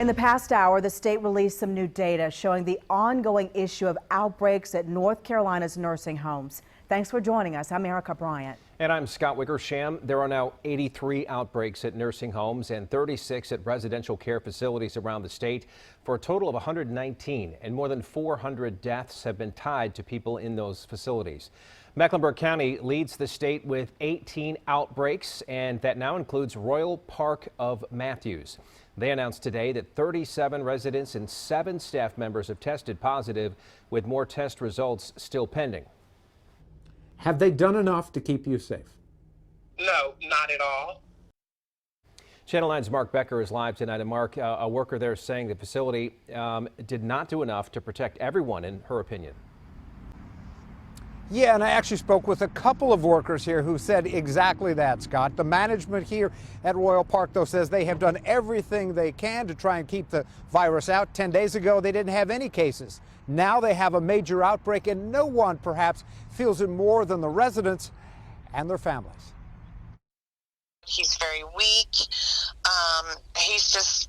In the past hour, the state released some new data showing the ongoing issue of outbreaks at North Carolina's nursing homes. Thanks for joining us. I'm Erica Bryant. And I'm Scott Wickersham. There are now 83 outbreaks at nursing homes and 36 at residential care facilities around the state for a total of 119, and more than 400 deaths have been tied to people in those facilities. Mecklenburg County leads the state with 18 outbreaks, and that now includes Royal Park of Matthews. They announced today that 37 residents and 7 staff members have tested positive, with more test results still pending. Have they done enough to keep you safe? No, not at all. Channel 9's Mark Becker is live tonight. And Mark, a worker there is saying the facility did not do enough to protect everyone, in her opinion. Yeah, and I actually spoke with a couple of workers here who said exactly that, Scott. The management here at Royal Park, though, says they have done everything they can to try and keep the virus out. 10 days ago, they didn't have any cases. Now they have a major outbreak, and no one perhaps feels it more than the residents and their families. He's very weak. He's just,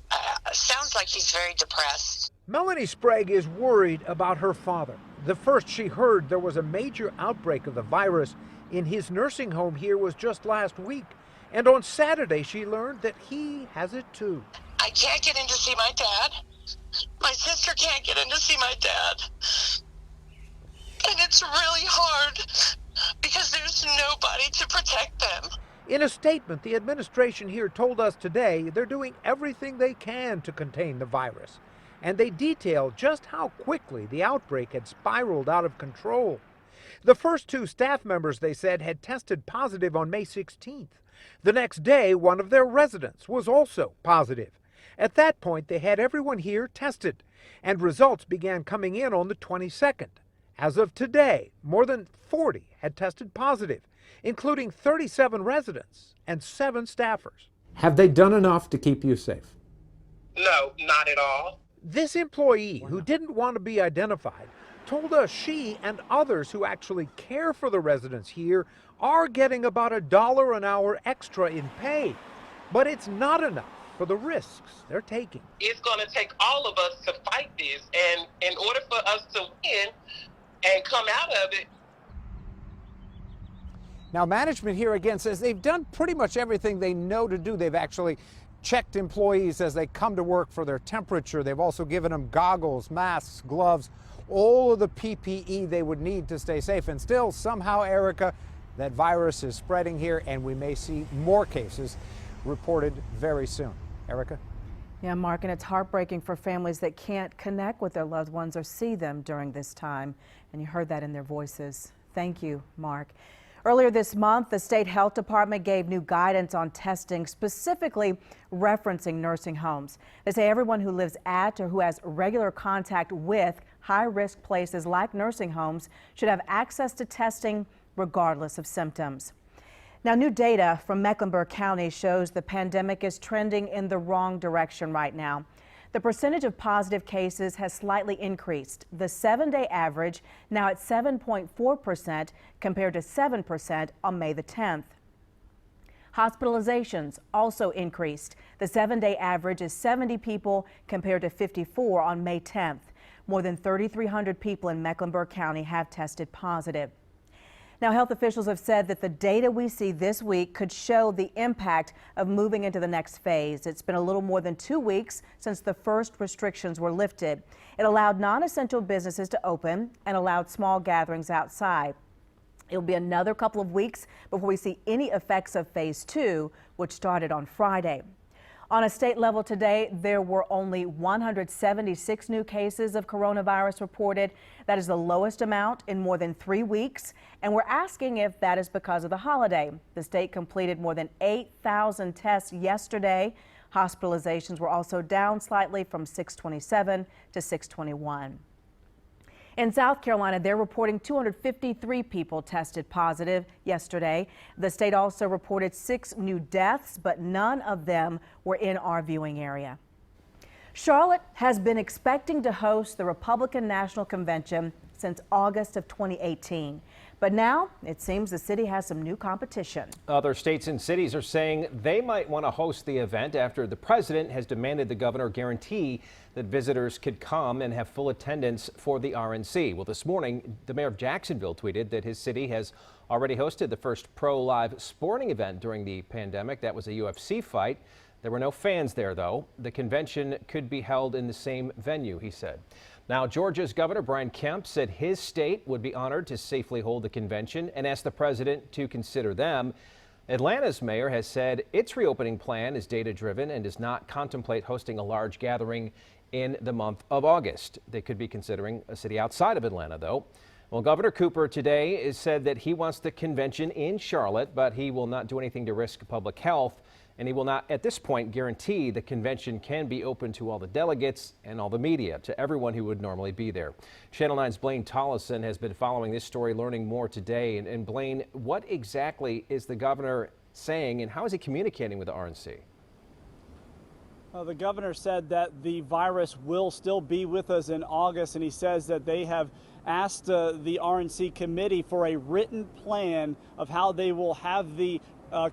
sounds like he's very depressed. Melanie Sprague is worried about her father. The first she heard there was a major outbreak of the virus in his nursing home here was just last week. And on Saturday, she learned that he has it too. I can't get in to see my dad. My sister can't get in to see my dad. And it's really hard because there's nobody to protect them. In a statement, the administration here told us today they're doing everything they can to contain the virus. And they detailed just how quickly the outbreak had spiraled out of control. The first 2 staff members, they said, had tested positive on May 16th. The next day, one of their residents was also positive. At that point, they had everyone here tested, and results began coming in on the 22nd. As of today, more than 40 had tested positive, including 37 residents and 7 staffers. Have they done enough to keep you safe? No, not at all. This employee, who didn't want to be identified, told us she and others who actually care for the residents here are getting about $1 an hour extra in pay. But it's not enough for the risks they're taking. It's going to take all of us to fight this. And in order for us to win and come out of it. Now, management here again says they've done pretty much everything they know to do. They've actually checked employees as they come to work for their temperature. They've also given them goggles, masks, gloves, all of the PPE they would need to stay safe. And still, somehow, Erica, that virus is spreading here, and we may see more cases reported very soon. Erica? Yeah, Mark, and it's heartbreaking for families that can't connect with their loved ones or see them during this time. And you heard that in their voices. Thank you, Mark. Earlier this month, the state health department gave new guidance on testing, specifically referencing nursing homes. They say everyone who lives at or who has regular contact with high-risk places like nursing homes should have access to testing regardless of symptoms. Now, new data from Mecklenburg County shows the pandemic is trending in the wrong direction right now. The percentage of positive cases has slightly increased. The 7-day average now at 7.4% compared to 7% on May the 10th. Hospitalizations also increased. The 7-day average is 70 people compared to 54 on May 10th. More than 3,300 people in Mecklenburg County have tested positive. Now, health officials have said that the data we see this week could show the impact of moving into the next phase. It's been a little more than 2 weeks since the first restrictions were lifted. It allowed non-essential businesses to open and allowed small gatherings outside. It'll be another couple of weeks before we see any effects of phase 2, which started on Friday. On a state level today, there were only 176 new cases of coronavirus reported. That is the lowest amount in more than 3 weeks. And we're asking if that is because of the holiday. The state completed more than 8,000 tests yesterday. Hospitalizations were also down slightly from 627 to 621. In South Carolina, they're reporting 253 people tested positive yesterday. The state also reported 6 new deaths, but none of them were in our viewing area. Charlotte has been expecting to host the Republican National Convention since August of 2018. But now it seems the city has some new competition. Other states and cities are saying they might want to host the event after the president has demanded the governor guarantee that visitors could come and have full attendance for the RNC. Well, this morning, the mayor of Jacksonville tweeted that his city has already hosted the first pro-live sporting event during the pandemic. That was a UFC fight. There were no fans there, though. The convention could be held in the same venue, he said. Now, Georgia's Governor Brian Kemp said his state would be honored to safely hold the convention and asked the president to consider them. Atlanta's mayor has said its reopening plan is data-driven and does not contemplate hosting a large gathering in the month of August. They could be considering a city outside of Atlanta, though. Well, Governor Cooper today has said that he wants the convention in Charlotte, but he will not do anything to risk public health. And he will not, at this point, guarantee the convention can be open to all the delegates and all the media, to everyone who would normally be there. Channel 9's Blaine Tollison has been following this story, learning more today. And Blaine, what exactly is the governor saying, and how is he communicating with the RNC? The governor said that the virus will still be with us in August, and he says that they have asked the RNC committee for a written plan of how they will have the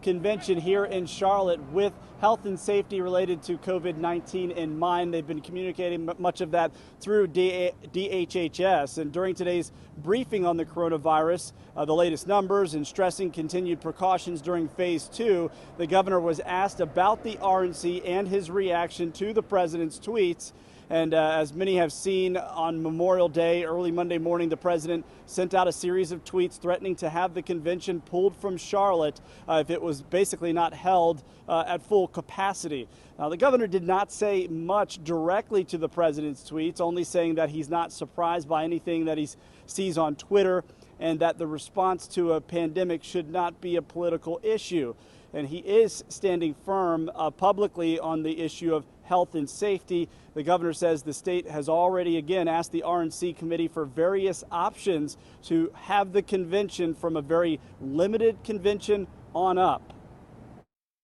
convention here in Charlotte with health and safety related to COVID-19 in mind. They've been communicating much of that through DHHS. And during today's briefing on the coronavirus, the latest numbers and stressing continued precautions during phase 2, the governor was asked about the RNC and his reaction to the president's tweets. And as many have seen on Memorial Day, early Monday morning, the president sent out a series of tweets threatening to have the convention pulled from Charlotte if it was basically not held at full capacity. Now, the governor did not say much directly to the president's tweets, only saying that he's not surprised by anything that he sees on Twitter and that the response to a pandemic should not be a political issue. And he is standing firm publicly on the issue of health and safety. The governor says the state has already again asked the RNC committee for various options to have the convention from a very limited convention on up.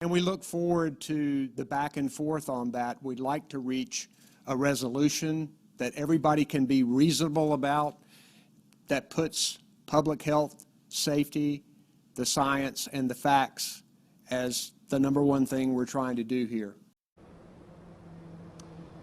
And we look forward to the back and forth on that. We'd like to reach a resolution that everybody can be reasonable about, that puts public health, safety, the science, and the facts as the number one thing we're trying to do here.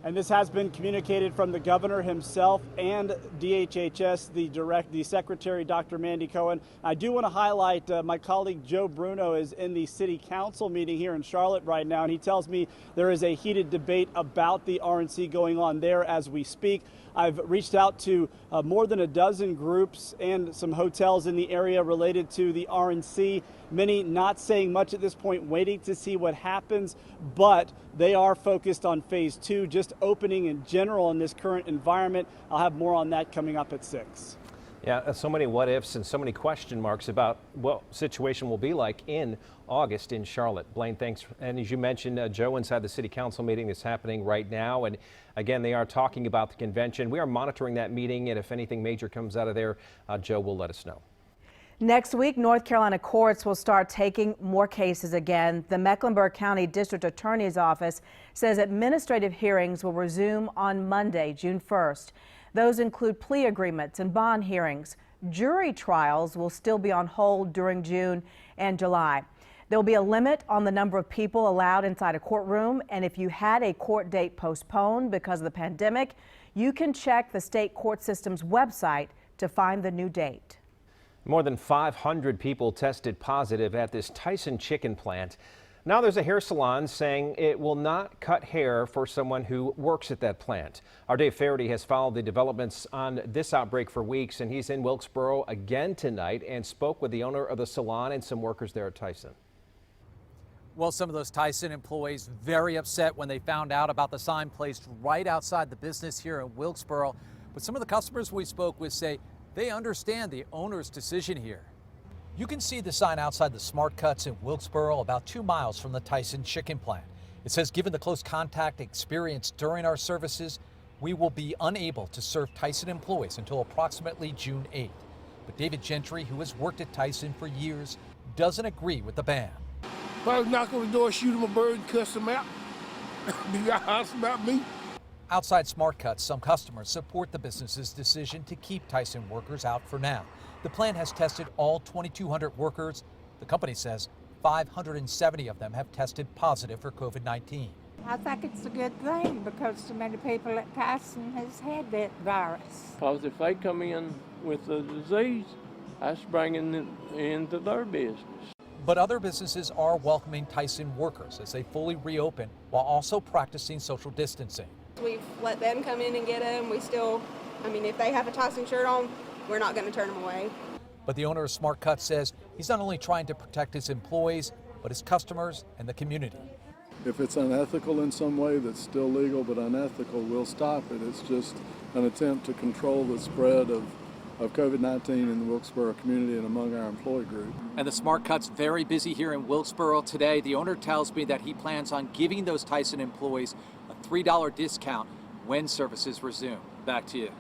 And this has been communicated from the governor himself and DHHS, the secretary, Dr. Mandy Cohen. I do want to highlight my colleague Joe Bruno is in the city council meeting here in Charlotte right now, and he tells me there is a heated debate about the RNC going on there as we speak. I've reached out to more than a dozen groups and some hotels in the area related to the RNC. Many not saying much at this point, waiting to see what happens, but they are focused on phase 2, just opening in general in this current environment. I'll have more on that coming up at 6. Yeah, so many what ifs and so many question marks about what situation will be like in August in Charlotte. Blaine, thanks. And as you mentioned, Joe, inside the city council meeting that's happening right now. And again, they are talking about the convention. We are monitoring that meeting, and if anything major comes out of there, Joe will let us know. Next week, North Carolina courts will start taking more cases again. The Mecklenburg County District Attorney's Office says administrative hearings will resume on Monday, June 1st. Those include plea agreements and bond hearings. Jury trials will still be on hold during June and July. There will be a limit on the number of people allowed inside a courtroom, and if you had a court date postponed because of the pandemic, you can check the state court system's website to find the new date. More than 500 people tested positive at this Tyson chicken plant. Now there's a hair salon saying it will not cut hair for someone who works at that plant. Our Dave Faraday has followed the developments on this outbreak for weeks, and he's in Wilkesboro again tonight and spoke with the owner of the salon and some workers there at Tyson. Well, some of those Tyson employees very upset when they found out about the sign placed right outside the business here in Wilkesboro. But some of the customers we spoke with say they understand the owner's decision here. You can see the sign outside the Smart Cuts in Wilkesboro, about 2 miles from the Tyson chicken plant. It says, given the close contact experienced during our services, we will be unable to serve Tyson employees until approximately June 8th. But David Gentry, who has worked at Tyson for years, doesn't agree with the ban. If I was knock on the door, shoot him a bird, and cuss him out, be honest about me. Outside Smart Cuts, some customers support the business's decision to keep Tyson workers out for now. The plant has tested all 2,200 workers. The company says 570 of them have tested positive for COVID-19. I think it's a good thing because so many people at Tyson has had that virus. Because if they come in with the disease, that's bringing it into their business. But other businesses are welcoming Tyson workers as they fully reopen while also practicing social distancing. We've let them come in and get them. We still, if they have a Tyson shirt on, we're not going to turn them away. But the owner of Smart Cut says he's not only trying to protect his employees, but his customers and the community. If it's unethical in some way that's still legal but unethical, we'll stop it. It's just an attempt to control the spread of COVID-19 in the Wilkesboro community and among our employee group. And the Smart Cut's very busy here in Wilkesboro today. The owner tells me that he plans on giving those Tyson employees a $3 discount when services resume. Back to you.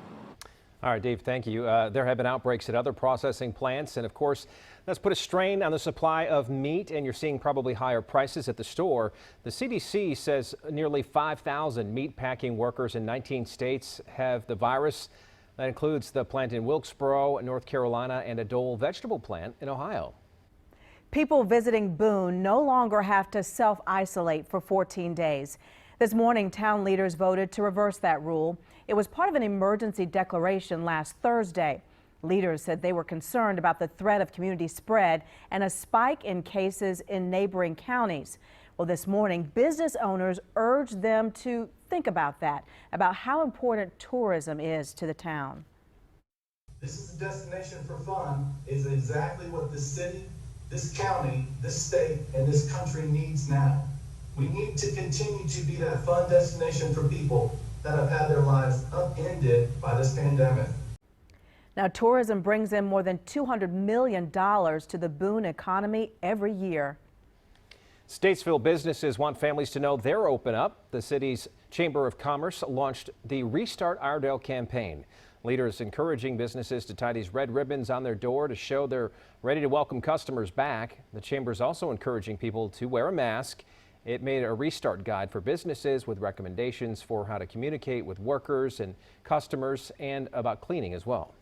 All right, Dave, thank you. There have been outbreaks at other processing plants, and of course, that's put a strain on the supply of meat, and you're seeing probably higher prices at the store. The CDC says nearly 5,000 meat packing workers in 19 states have the virus. That includes the plant in Wilkesboro, North Carolina, and a Dole vegetable plant in Ohio. People visiting Boone no longer have to self-isolate for 14 days. This morning, town leaders voted to reverse that rule. It was part of an emergency declaration last Thursday. Leaders said they were concerned about the threat of community spread and a spike in cases in neighboring counties. Well, this morning, business owners urged them to think about that, about how important tourism is to the town. This is a destination for fun is exactly what this city, this county, this state, and this country needs now. We need to continue to be that fun destination for people that have had their lives upended by this pandemic. Now, tourism brings in more than $200 million to the Boone economy every year. Statesville businesses want families to know they're open up. The city's Chamber of Commerce launched the Restart Iredell campaign. Leaders encouraging businesses to tie these red ribbons on their door to show they're ready to welcome customers back. The chamber is also encouraging people to wear a mask. It made a restart guide for businesses with recommendations for how to communicate with workers and customers and about cleaning as well.